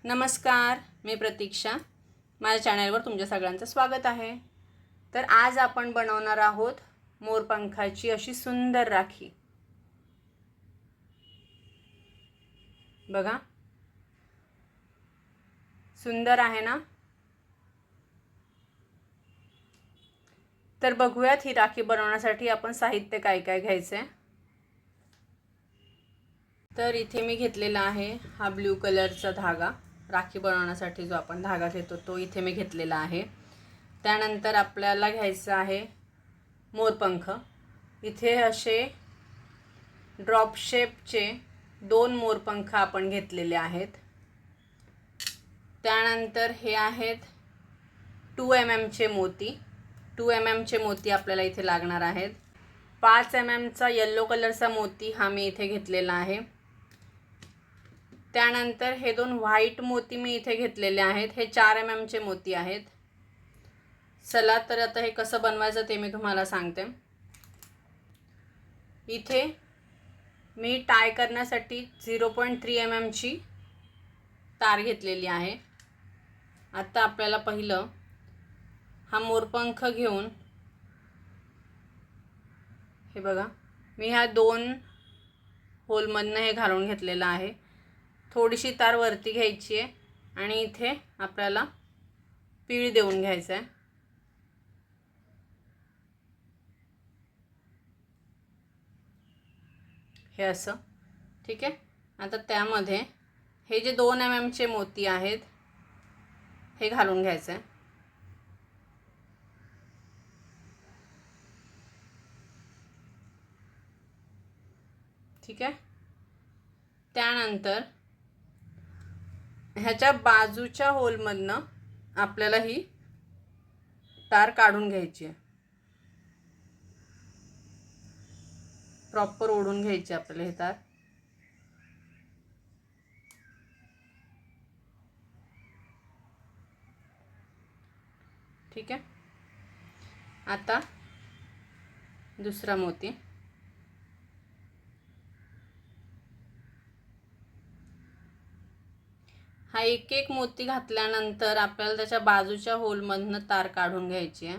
नमस्कार, मी प्रतीक्षा. माझ्या चॅनलवर तुमच्या सगळ्यांचं स्वागत आहे. तर आज आपण बनवणार आहोत मोरपंखाची अशी सुंदर राखी. बघा, सुंदर आहे ना? तर बघूयात ही राखी बनवण्यासाठी आपण साहित्य काय काय घ्यायचं आहे. तर इथे मी घेतलेला आहे हा ब्ल्यू कलरचा धागा. राखी बनवण्यासाठी जो आपण धागा घेतो तो इथे मी घेतलेला आहे. त्यानंतर आपल्याला घ्यायचं आहे मोरपंख. इथे असे ड्रॉप शेपचे 2 मोरपंख आपण घेतलेले आहेत. त्यानंतर हे आहेत 2 mm चे मोती. 2 mm चे मोती आपल्याला इथे लागणार आहेत. 5 mm चा येलो कलरचा मोती हा मी इथे घेतलेला आहे. त्यानंतर हे 2 व्हाईट मोती मी इथे घेतलेले आहेत. हे 4 mm चे मोती आहेत. चला तर आता हे कसं बनवायचं ते मी तुम्हाला सांगते. इथे मी टाय करण्यासाठी 0.3 mm ची तार घेतलेली आहे. आता आपल्याला पहिलं हा मोरपंख घेऊन हे बघा, मी ह्या 2 होलमधनं हे घालून घेतलेलं आहे. थोडीशी तार वरती घ्यायची आहे आणि इथे आपल्याला पीळ देऊन घ्यायचं आहे. हे असं, ठीक आहे. आता त्यामध्ये हे जे 2 mm चे मोती आहेत हे घालून घ्यायचं आहे. ठीक आहे. त्यानंतर ह्याच्या बाजूच्या होलमधनं आपल्याला ही तार काढून घ्यायची आहे. प्रॉपर ओढून घ्यायची आपल्याला ही तार. ठीक आहे. आता दुसरा मोती. हा एक एक मोती घातल्यानंतर आपल्याला त्याच्या बाजूच्या होलमधनं तार काढून घ्यायची आहे.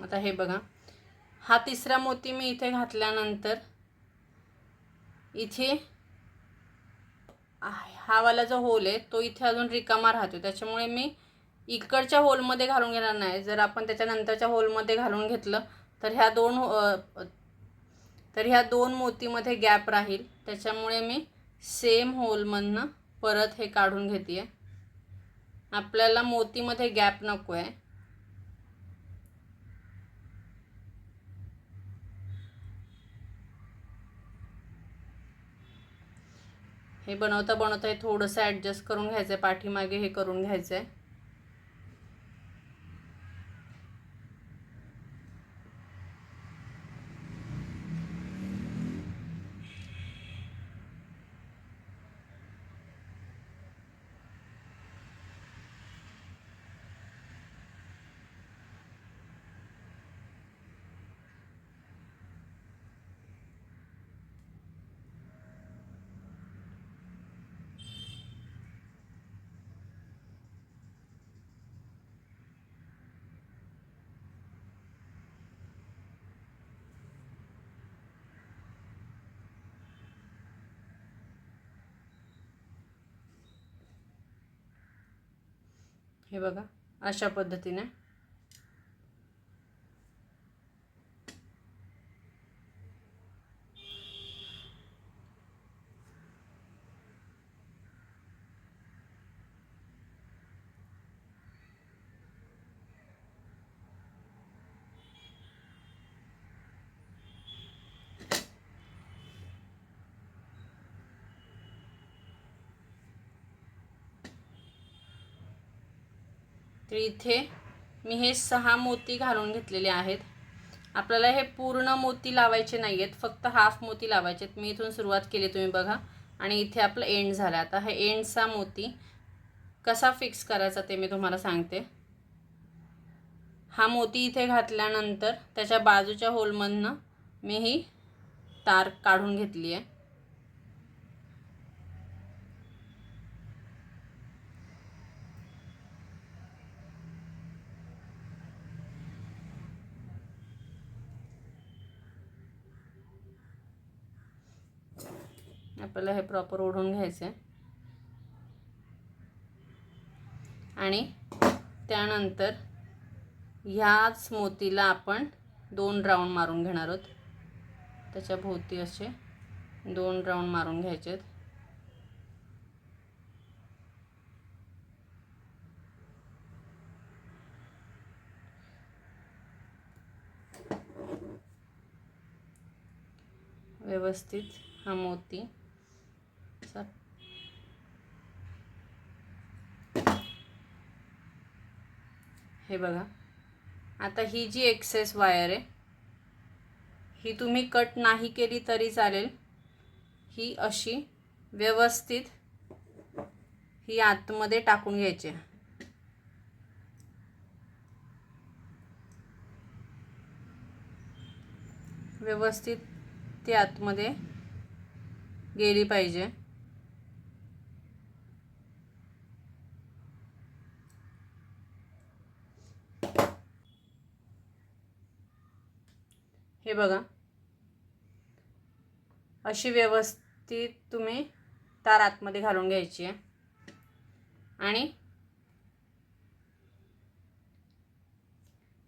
आता हे बघा, हा तिसरा मोती मी इथे घातल्यानंतर इथे हा वाला जो होल आहे तो इथे अजून रिकामा राहतो. त्याच्यामुळे मी इकडच्या होलमध्ये घालून घेणार नाही. जर आपण त्याच्यानंतरच्या होलमध्ये घालून घेतलं तर ह्या दोन मोतीमध्ये गॅप राहील. त्याच्यामुळे मी सेम होलमधनं परत हे काढून घेते. आपल्याला मोतीमध्ये गॅप नको आहे. हे बनवता बनवता हे थोडंसं ॲडजस्ट करून घ्यायचं आहे. पाठीमागे हे करून घ्यायचं आहे. हे बघा, अशा पद्धतीने तर इथे मी हे 6 मोती घालून घेतलेले आहेत. आपल्याला हे पूर्ण मोती लावायचे नाही आहेत, फक्त हाफ मोती लावायचे आहेत. मी इथून सुरुवात केली तुम्ही बघा, आणि इथे आपलं एंड झालं. आता हा एंडचा मोती कसा फिक्स करायचा ते मी तुम्हाला सांगते. हा मोती इथे घातल्यानंतर त्याच्या बाजूच्या होलमधनं मी ही तार काढून घेतली आहे. आपल्याला हे प्रॉपर ओढून घ्यायचं आहे आणि त्यानंतर ह्याच मोतीला आपण 2 राऊंड मारून घेणार आहोत. त्याच्या भोवती असे 2 राऊंड मारून घ्यायचे आहेत. व्यवस्थित हा मोती हे बघा. आता ही जी एक्सेस वायर आहे ही तुम्ही कट नाही केली तरी चालेल. ही अशी व्यवस्थित ही आतमध्ये टाकून घ्यायची. व्यवस्थित ती आतमध्ये गेली पाहिजे. हे बघा, अशी व्यवस्थित तुम्ही तार आतमध्ये घालून घ्यायची आहे. आणि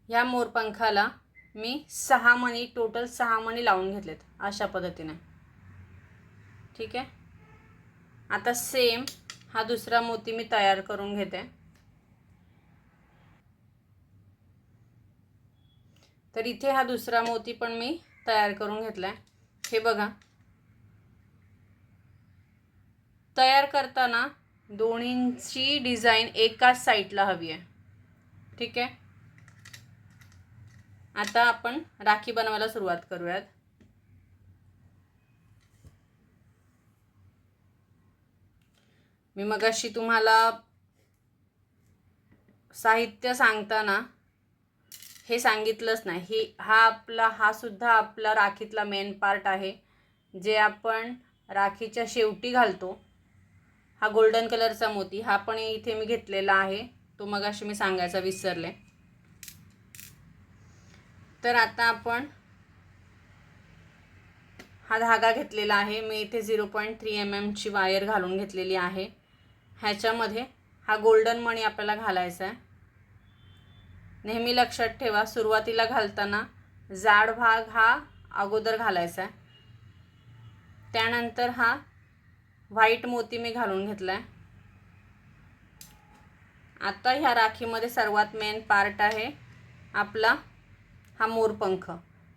ह्या मोरपंखाला मी 6 मणी, टोटल 6 मणी लावून घेतलेत अशा पद्धतीने. ठीक आहे. आता सेम हा दुसरा मोती मी तयार करून घेते. तर इथे हा दुसरा मोती पण मी तयार करून घेतलाय. हे बघा, तयार करताना दोन्हींची डिझाइन एकाच साईडला हवी आहे. ठीक आहे. आता आपण राखी बनवायला सुरुवात करूयात. मी मगाशी तुम्हाला साहित्य सांगताना हे सांगितलंच नाही. हा सुद्धा आपला राखीतला मेन पार्ट आहे, जे आपण राखीच्या शेवटी घालतो. हा गोल्डन कलरचा मोती हा पण इथे मी घेतलेला आहे, तो मगाशी मी सांगायचा विसरले. तर आता आपण हा धागा घेतलेला आहे. मी इथे 0.3 mm ची वायर घालून घेतलेली आहे. ह्याच्यामध्ये हा गोल्डन मणी आपल्याला घालायचा आहे. नेहमी लक्षात ठेवा, सुरुवातीला घालताना जाड भाग हा अगोदर घालायचा आहे. त्यानंतर हा व्हाईट मोती मी घालून घेतलाय. आता ह्या राखीमध्ये सर्वात मेन पार्ट आहे आपला हा मोरपंख.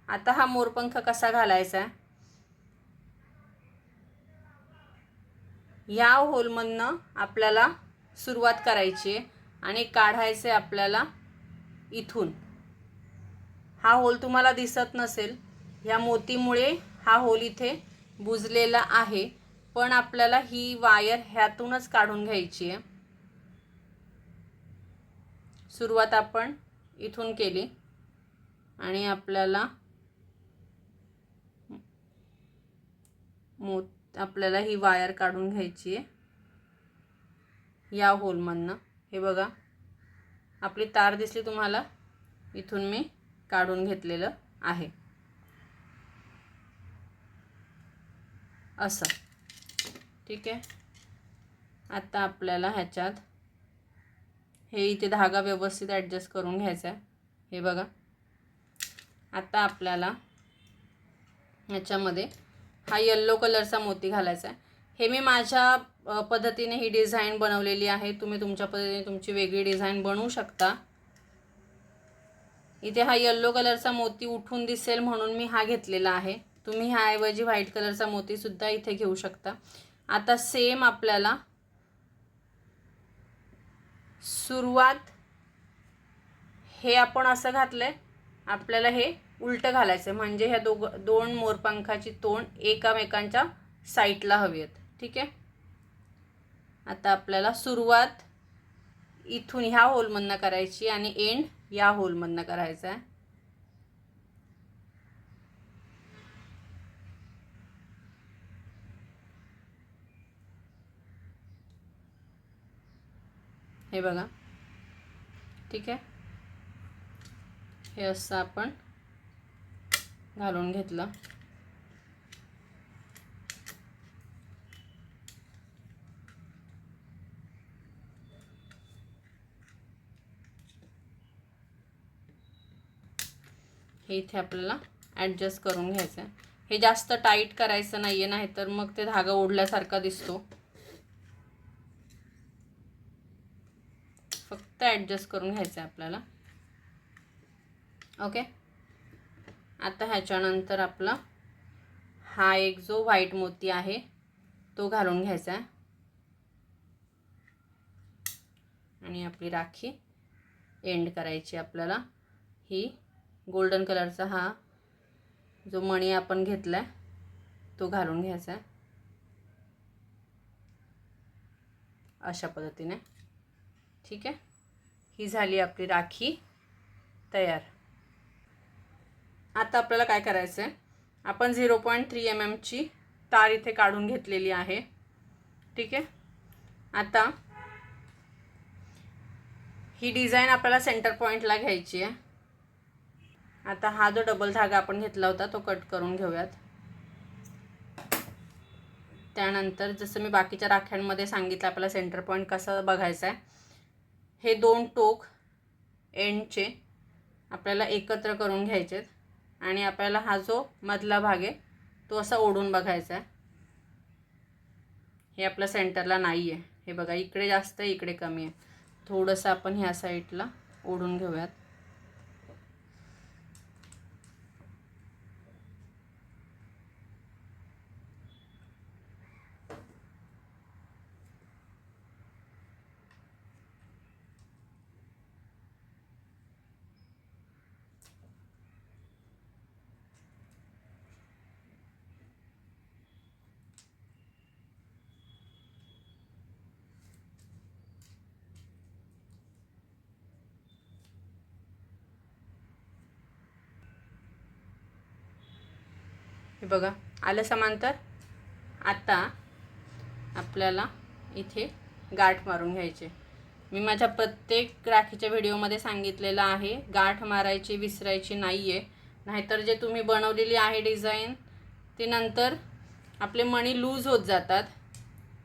आता हा मोरपंख कसा घालायचा आहे, ह्या होलमधनं आपल्याला सुरुवात करायची आहे आणि काढायचे आपल्याला इथून. हा होल तुम्हाला दिसत नसेल, ह्या मोतीमुळे हा होल इथे बुजलेला आहे, पण आपल्याला ही वायर ह्यातूनच काढून घ्यायची आहे. सुरुवात आपण इथून केली आणि आपल्याला ही वायर काढून घ्यायची आहे या होलमधनं. हे बघा, आपली तार दिसली तुम्हाला, इथून मी काढून घेतलेलं आहे असं. ठीक आहे. आता आपल्याला ह्याच्यात हे इथे धागा व्यवस्थित ॲडजस्ट करून घ्यायचा आहे. हे बघा, आता आपल्याला ह्याच्यामध्ये हा येल्लो कलरचा मोती घालायचा आहे. हे मी माझ्या पद्धतीने ही डिझाईन बनवलेली आहे. तुम्ही तुमच्या पद्धतीने तुमची वेगळी डिझाईन बनवू शकता. इथे हा येल्लो कलरचा मोती उठून दिसेल म्हणून मी हा घेतलेला आहे. तुम्ही ह्याऐवजी व्हाईट कलरचा मोती सुद्धा इथे घेऊ शकता. आता सेम आपल्याला सुरुवात हे आपण असं घातलंय, आपल्याला हे उलटं घालायचं आहे, म्हणजे ह्या दोन मोरपंखाची तोंड एकामेकांच्या साईडला हवी आहेत. ठीक आहे. आता आपल्याला सुरुवात इथून ह्या होलमधनं करायची आणि एंड या होलमधनं करायचा आहे. हे बघा. ठीक आहे. हे असं आपण घालून घेतलं. हे इथे आपल्याला ॲडजस्ट करून घ्यायचं आहे. हे जास्त टाईट करायचं नाही आहे, नाही तर मग ते धागा ओढल्यासारखा दिसतो. फक्त ॲडजस्ट करून घ्यायचं आहे आपल्याला. ओके. आता ह्याच्यानंतर आपला हा एक जो व्हाईट मोती आहे तो घालून घ्यायचा आहे आणि आपली राखी एंड करायची. आपल्याला ही गोल्डन कलरचा हा जो मणी आपण घेतलाय तो घालून घ्यायचा आहे अशा पद्धतीने. ठीक आहे. ही झाली आपली राखी तयार. आता आपल्याला काय करायचं आहे, आपण 0.3 mm ची तार इथे काढून घेतलेली आहे. ठीक आहे. आता ही डिझाईन आपल्याला सेंटर पॉईंटला घ्यायची आहे. आता हा जो डबल धागा आपण घेतला होता तो कट करून घेऊयात. त्यानंतर जसं मी बाकीच्या राख्यांमध्ये सांगितलं आपल्याला सेंटर पॉईंट कसा बघायचा आहे, हे दोन टोक एंडचे आपल्याला एकत्र करून घ्यायचे आणि आपल्याला हा जो मधला भाग आहे तो असा ओढून बघायचा आहे. हे आपल्या सेंटरला नाही आहे. हे बघा, इकडे जास्त आहे इकडे कमी आहे. थोडंसं आपण ह्या साईडला ओढून घेऊयात. हे बघा, आलं समांतर. आता आपल्याला इथे गाठ मारून घ्यायचे. मी माझ्या प्रत्येक राखीच्या व्हिडिओमध्ये सांगितलेलं आहे, गाठ मारायची विसरायची नाही आहे, नाहीतर जे तुम्ही बनवलेली आहे डिझाईन ते नंतर आपले मणी लूज होत जातात,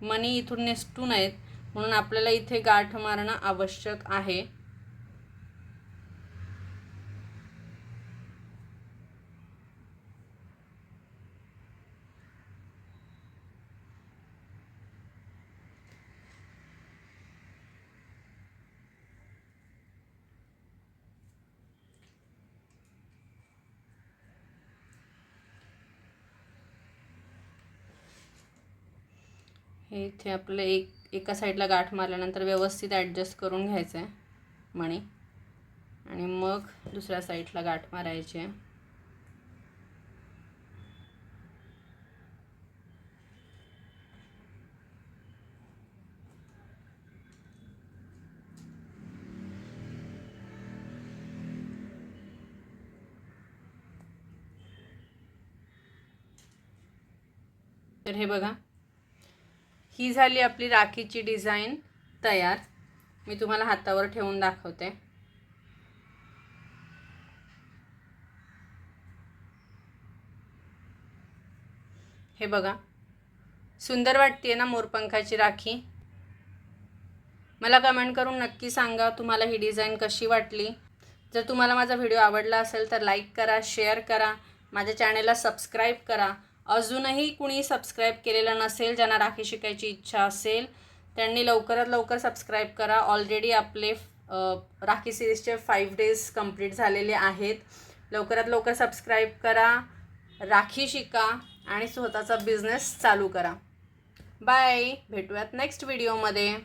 मणी इथून निसटू नयेत, म्हणून आपल्याला इथे गाठ मारणं आवश्यक आहे. हे इथे आपलं एका साईडला गाठ मारल्यानंतर व्यवस्थित ॲडजस्ट करून घ्यायचं आहे मणी आणि मग दुसऱ्या साईडला गाठ मारायची आहे. तर हे बघा, ही झाली आपली राखीची डिझाईन तयार. मी तुम्हाला हातावर ठेवून दाखवते. हे बघा, सुंदर वाटते ना मोरपंखाची राखी. मला कमेंट करून नक्की सांगा तुम्हाला ही डिझाईन कशी वाटली. जर तुम्हाला माझा व्हिडिओ आवडला असेल तर लाईक करा, शेअर करा, माझ्या चॅनेलला सबस्क्राईब करा. अजूनही कुणी सबस्क्राईब केलेलं नसेल, ज्यांना राखी शिकायची इच्छा असेल त्यांनी लवकरात लवकर सबस्क्राईब करा. ऑलरेडी आपले राखी सिरीजचे 5 days कंप्लीट झालेले आहेत. लवकरात लवकर सबस्क्राईब करा, राखी शिका आणि स्वतःचा बिझनेस चालू करा. बाय, भेटूयात नेक्स्ट व्हिडिओमध्ये.